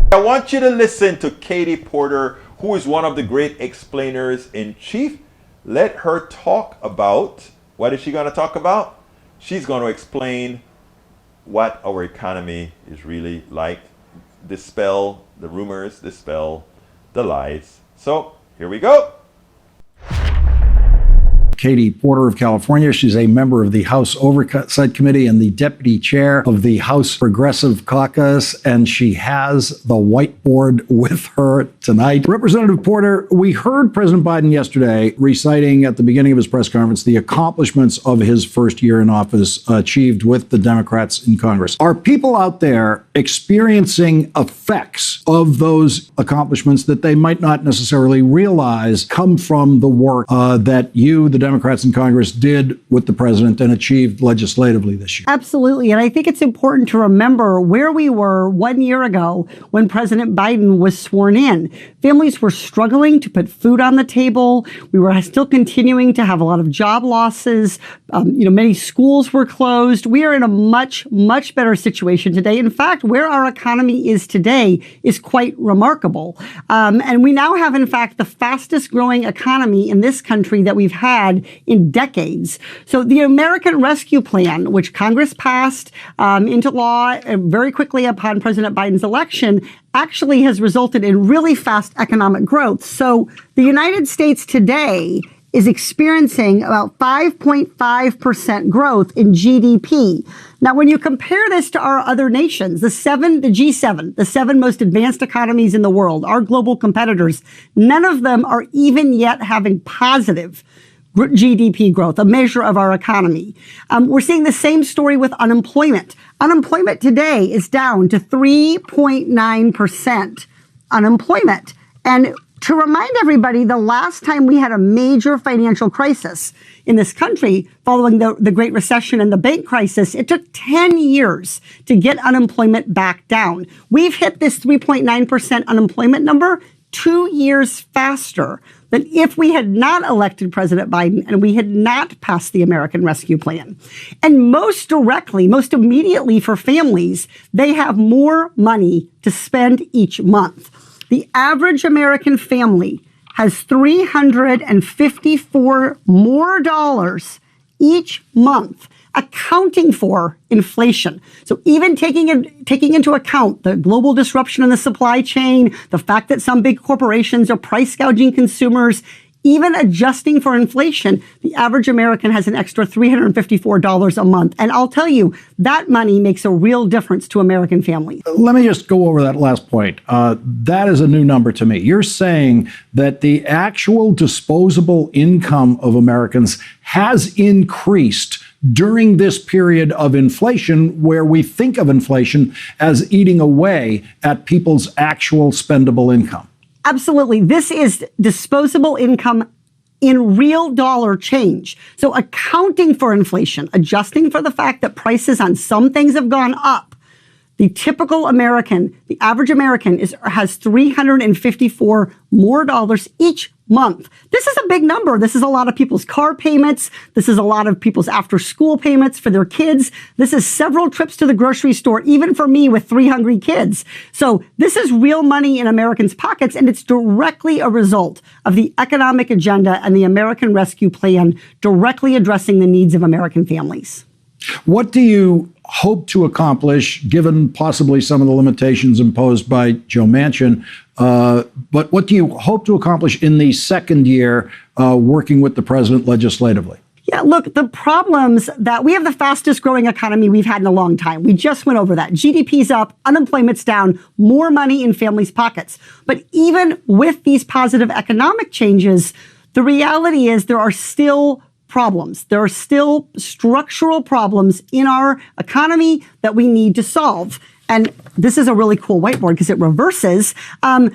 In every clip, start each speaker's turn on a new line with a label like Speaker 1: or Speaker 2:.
Speaker 1: I want you to listen to Katie Porter, who is one of the great explainers in chief. Let her talk about, what is she going to talk about? She's going to explain what our economy is really like, dispel the rumors, dispel the lies. So here we go.
Speaker 2: Katie Porter of California. She's a member of the House Oversight Committee and the deputy chair of the House Progressive Caucus, and she has the whiteboard with her tonight. Representative Porter, we heard President Biden yesterday reciting at the beginning of his press conference the accomplishments of his first year in office achieved with the Democrats in Congress. Are people out there experiencing effects of those accomplishments that they might not necessarily realize come from the work that you, the Democrats in Congress, did with the president and achieved legislatively this year?
Speaker 3: Absolutely. And I think it's important to remember where we were 1 year ago when President Biden was sworn in. Families were struggling to put food on the table. We were still continuing to have a lot of job losses. Many schools were closed. We are in a much, much better situation today. In fact, where our economy is today is quite remarkable. And we now have, in fact, the fastest growing economy in this country that we've had in decades. So the American Rescue Plan, which Congress passed into law very quickly upon President Biden's election, actually has resulted in really fast economic growth. So the United States today is experiencing about 5.5% growth in GDP. Now, when you compare this to our other nations, the G7, the seven most advanced economies in the world, our global competitors, none of them are even yet having positive GDP growth, a measure of our economy. We're seeing the same story with unemployment. Unemployment today is down to 3.9% unemployment. And to remind everybody, the last time we had a major financial crisis in this country following the Great Recession and the bank crisis, it took 10 years to get unemployment back down. We've hit this 3.9% unemployment number 2 years faster than if we had not elected President Biden and we had not passed the American Rescue Plan. And most directly, most immediately for families, they have more money to spend each month. The average American family has $354 more dollars each month, accounting for inflation. So even taking into account the global disruption in the supply chain, the fact that some big corporations are price gouging consumers, even adjusting for inflation, the average American has an extra $354 a month. And I'll tell you, that money makes a real difference to American families.
Speaker 2: Let me just go over that last point. That is a new number to me. You're saying that the actual disposable income of Americans has increased during this period of inflation, where we think of inflation as eating away at people's actual spendable income.
Speaker 3: Absolutely. This is disposable income in real dollar change. So accounting for inflation, adjusting for the fact that prices on some things have gone up, the typical American, the average American has $354 more dollars each month. This is a big number. This is a lot of people's car payments. This is a lot of people's after school payments for their kids. This is several trips to the grocery store, even for me with 3 hungry kids. So this is real money in Americans' pockets, and it's directly a result of the economic agenda and the American Rescue Plan directly addressing the needs of American families.
Speaker 2: What do you hope to accomplish, given possibly some of the limitations imposed by Joe Manchin? But what do you hope to accomplish in the second year working with the president legislatively?
Speaker 3: Yeah, look, the problems that we have the fastest growing economy we've had in a long time. We just went over that. GDP's up, unemployment's down, more money in families' pockets. But even with these positive economic changes, the reality is there are still problems. There are still structural problems in our economy that we need to solve. And this is a really cool whiteboard because it reverses. I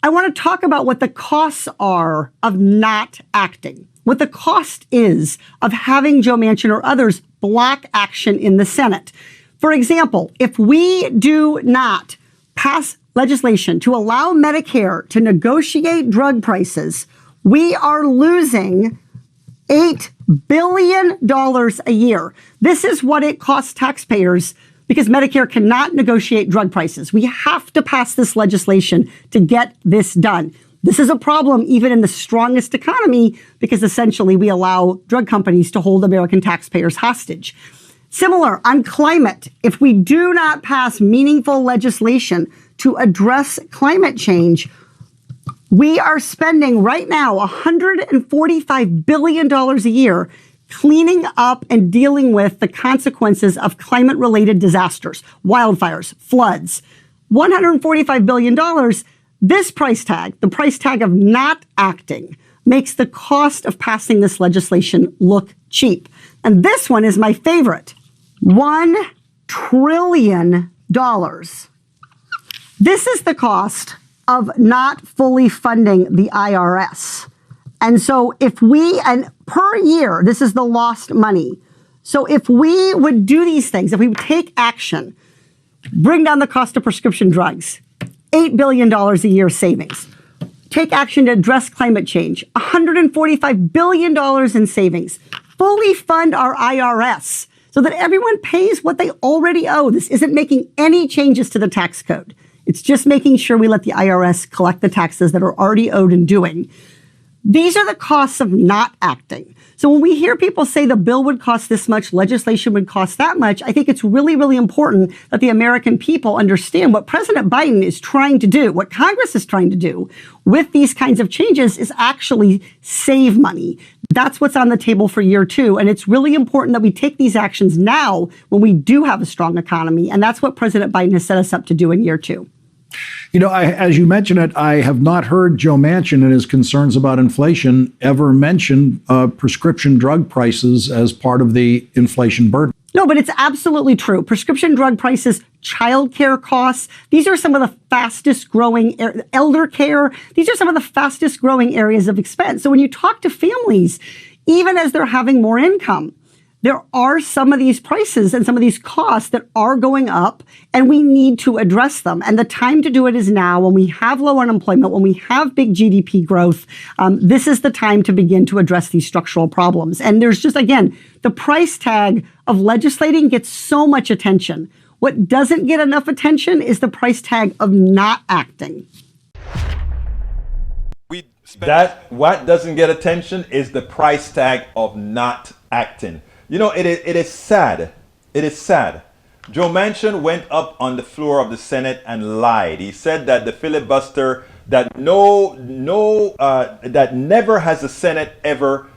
Speaker 3: want to talk about what the costs are of not acting, what the cost is of having Joe Manchin or others block action in the Senate. For example, if we do not pass legislation to allow Medicare to negotiate drug prices, we are losing $8 billion a year. This is what it costs taxpayers because Medicare cannot negotiate drug prices. We have to pass this legislation to get this done. This is a problem even in the strongest economy because essentially we allow drug companies to hold American taxpayers hostage. Similar on climate, if we do not pass meaningful legislation to address climate change, we are spending right now $145 billion a year cleaning up and dealing with the consequences of climate-related disasters, wildfires, floods. $145 billion, this price tag, the price tag of not acting, makes the cost of passing this legislation look cheap. And this one is my favorite. $1 trillion. This is the cost of not fully funding the IRS. And so and per year, this is the lost money. So if we would do these things, if we would take action, bring down the cost of prescription drugs, $8 billion a year savings. Take action to address climate change, $145 billion in savings. Fully fund our IRS so that everyone pays what they already owe. This isn't making any changes to the tax code. It's just making sure we let the IRS collect the taxes that are already owed and doing. These are the costs of not acting. So when we hear people say the bill would cost this much, legislation would cost that much, I think it's really, really important that the American people understand what President Biden is trying to do, what Congress is trying to do with these kinds of changes is actually save money. That's what's on the table for year two. And it's really important that we take these actions now when we do have a strong economy. And that's what President Biden has set us up to do in year two.
Speaker 2: You know, as you mentioned it, I have not heard Joe Manchin and his concerns about inflation ever mention prescription drug prices as part of the inflation burden.
Speaker 3: No, but it's absolutely true. Prescription drug prices, childcare costs, these are some of the fastest growing, elder care, these are some of the fastest growing areas of expense. So when you talk to families, even as they're having more income, there are some of these prices and some of these costs that are going up, and we need to address them. And the time to do it is now when we have low unemployment, when we have big GDP growth. This is the time to begin to address these structural problems. And there's just, again, the price tag of legislating gets so much attention. What doesn't get enough attention is the price tag of not acting.
Speaker 1: What doesn't get attention is the price tag of not acting. You know, it is sad. It is sad. Joe Manchin went up on the floor of the Senate and lied. He said that the filibuster, that that never has the Senate ever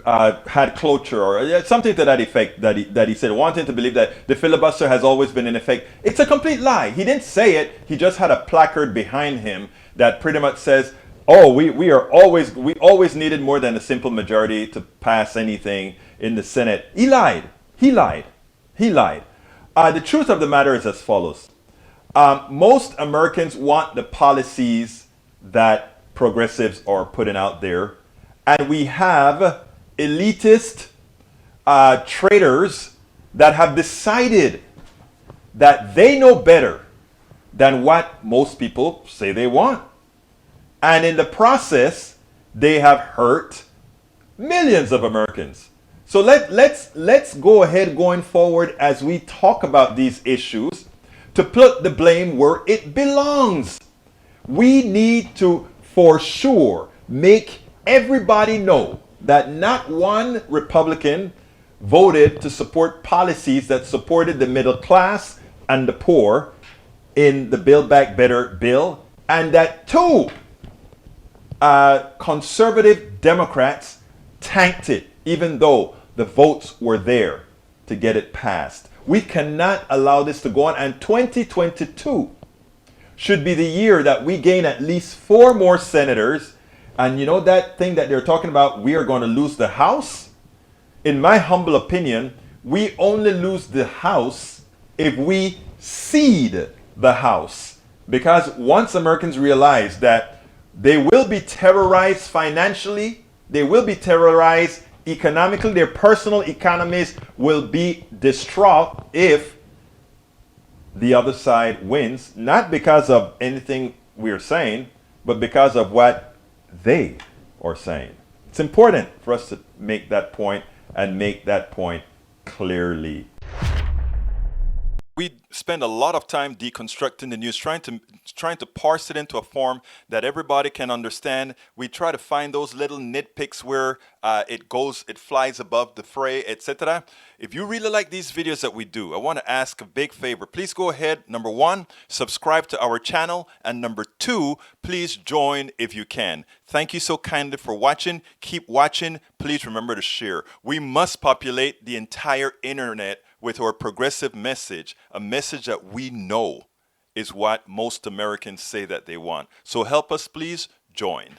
Speaker 1: had cloture, or something to that effect, that he said, wanting to believe that the filibuster has always been in effect. It's a complete lie. He didn't say it. He just had a placard behind him that pretty much says, oh, we always needed more than a simple majority to pass anything in the Senate. He lied. He lied. He lied. The truth of the matter is as follows. Most Americans want the policies that progressives are putting out there. And we have elitist traders that have decided that they know better than what most people say they want. And in the process, they have hurt millions of Americans. So let's go ahead going forward as we talk about these issues to put the blame where it belongs. We need to, for sure, make everybody know that not one Republican voted to support policies that supported the middle class and the poor in the Build Back Better bill, and that two conservative Democrats tanked it, even though the votes were there to get it passed. We cannot allow this to go on, and 2022 should be the year that we gain at least 4 more senators. And you know that thing that they're talking about, we are going to lose the House? In my humble opinion, we only lose the House if we cede the House. Because once Americans realize that they will be terrorized financially, they will be terrorized economically, their personal economies will be distraught if the other side wins, not because of anything we're saying, but because of what they are saying. It's important for us to make that point, and make that point clearly. We spend a lot of time deconstructing the news, trying to parse it into a form that everybody can understand. We try to find those little nitpicks where it flies above the fray, etc. If you really like these videos that we do, I want to ask a big favor. Please go ahead, number one, subscribe to our channel, and number two, please join if you can. Thank you so kindly for watching. Keep watching. Please remember to share. We must populate the entire internet with our progressive message, a message that we know is what most Americans say that they want. So help us, please join.